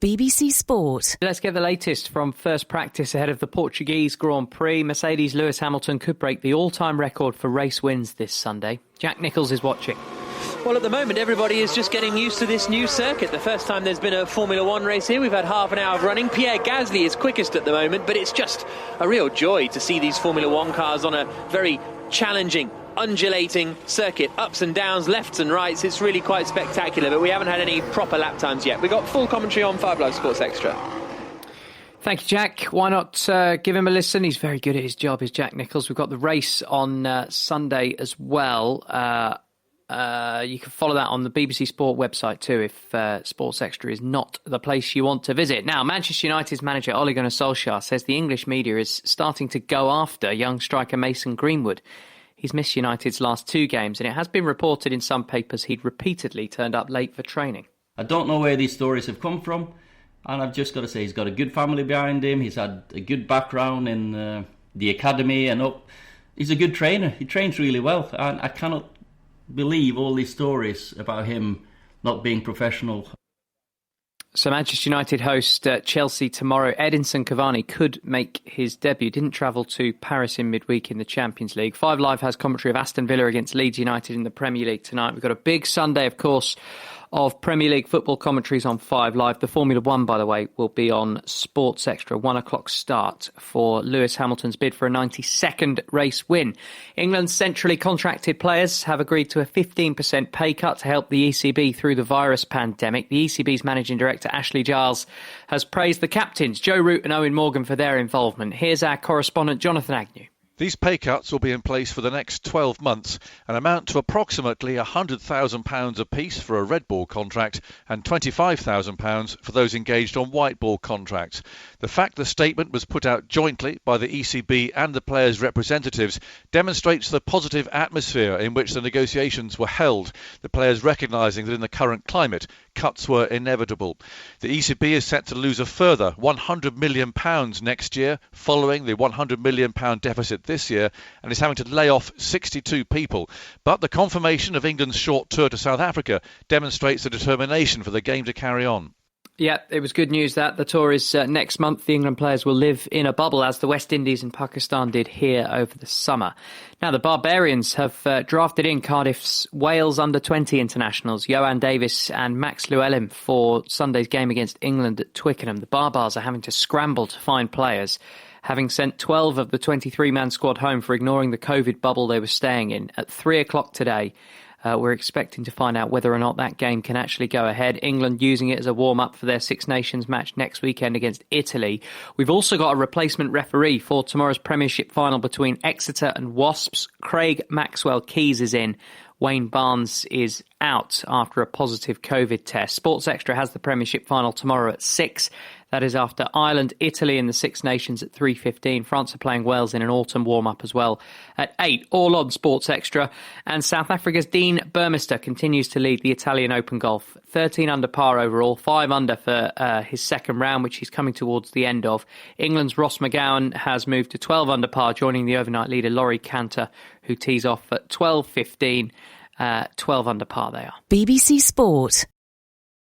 BBC Sport. Let's get the latest from first practice ahead of the Portuguese Grand Prix. Mercedes' Lewis Hamilton could break the all-time record for race wins this Sunday. Jack Nicholls is watching. Well, at the moment, everybody is just getting used to this new circuit. The first time there's been a Formula One race here, we've had half an hour of running. Pierre Gasly is quickest at the moment, but it's just a real joy to see these Formula One cars on a very challenging, undulating circuit, ups and downs, lefts and rights. It's really quite spectacular, but we haven't had any proper lap times yet. We've got full commentary on 5 Live Sports Extra. Thank you, Jack. Why not give him a listen? He's very good at his job, is Jack Nicholls. We've got the race on Sunday as well. You can follow that on the BBC Sport website too if Sports Extra is not the place you want to visit. Now, Manchester United's manager Ole Gunnar Solskjaer says the English media is starting to go after young striker Mason Greenwood. He's missed United's last 2 games, and it has been reported in some papers he'd repeatedly turned up late for training. I don't know where these stories have come from, and I've just got to say he's got a good family behind him. He's had a good background in the academy and up. He's a good trainer. He trains really well, and I cannot believe all these stories about him not being professional. So Manchester United host Chelsea tomorrow. Edinson Cavani could make his debut. Didn't travel to Paris in midweek in the Champions League. 5 Live has commentary of Aston Villa against Leeds United in the Premier League tonight. We've got a big Sunday, of course, of Premier League football commentaries on 5 Live. The Formula One, by the way, will be on Sports Extra, 1 o'clock start for Lewis Hamilton's bid for a 92nd race win. England's centrally contracted players have agreed to a 15% pay cut to help the ECB through the virus pandemic. The ECB's managing director, Ashley Giles, has praised the captains, Joe Root and Owen Morgan, for their involvement. Here's our correspondent, Jonathan Agnew. These pay cuts will be in place for the next 12 months and amount to approximately £100,000 apiece for a red ball contract and £25,000 for those engaged on white ball contracts. The fact the statement was put out jointly by the ECB and the players' representatives demonstrates the positive atmosphere in which the negotiations were held, the players recognising that in the current climate, cuts were inevitable. The ECB is set to lose a further £100 million next year, following the £100 million deficit this year, and is having to lay off 62 people. But the confirmation of England's short tour to South Africa demonstrates the determination for the game to carry on. Yeah, it was good news that the tour is next month. The England players will live in a bubble, as the West Indies and Pakistan did here over the summer. Now, the Barbarians have drafted in Cardiff's Wales under-20 internationals, Johan Davis and Max Llewellyn, for Sunday's game against England at Twickenham. The Barbars are having to scramble to find players, having sent 12 of the 23-man squad home for ignoring the COVID bubble they were staying in. At 3 o'clock today, we're expecting to find out whether or not that game can actually go ahead. England using it as a warm-up for their Six Nations match next weekend against Italy. We've also got a replacement referee for tomorrow's Premiership final between Exeter and Wasps. Craig Maxwell-Keys is in. Wayne Barnes is out after a positive COVID test. Sports Extra has the Premiership final tomorrow at 6. That is after Ireland, Italy in the Six Nations at 3:15. France are playing Wales in an autumn warm-up as well at 8. All on Sports Extra. And South Africa's Dean Burmester continues to lead the Italian Open Golf. 13 under par overall, 5 under for his second round, which he's coming towards the end of. England's Ross McGowan has moved to 12 under par, joining the overnight leader Laurie Cantor, who tees off at 12:15. 12 under par they are. BBC Sport.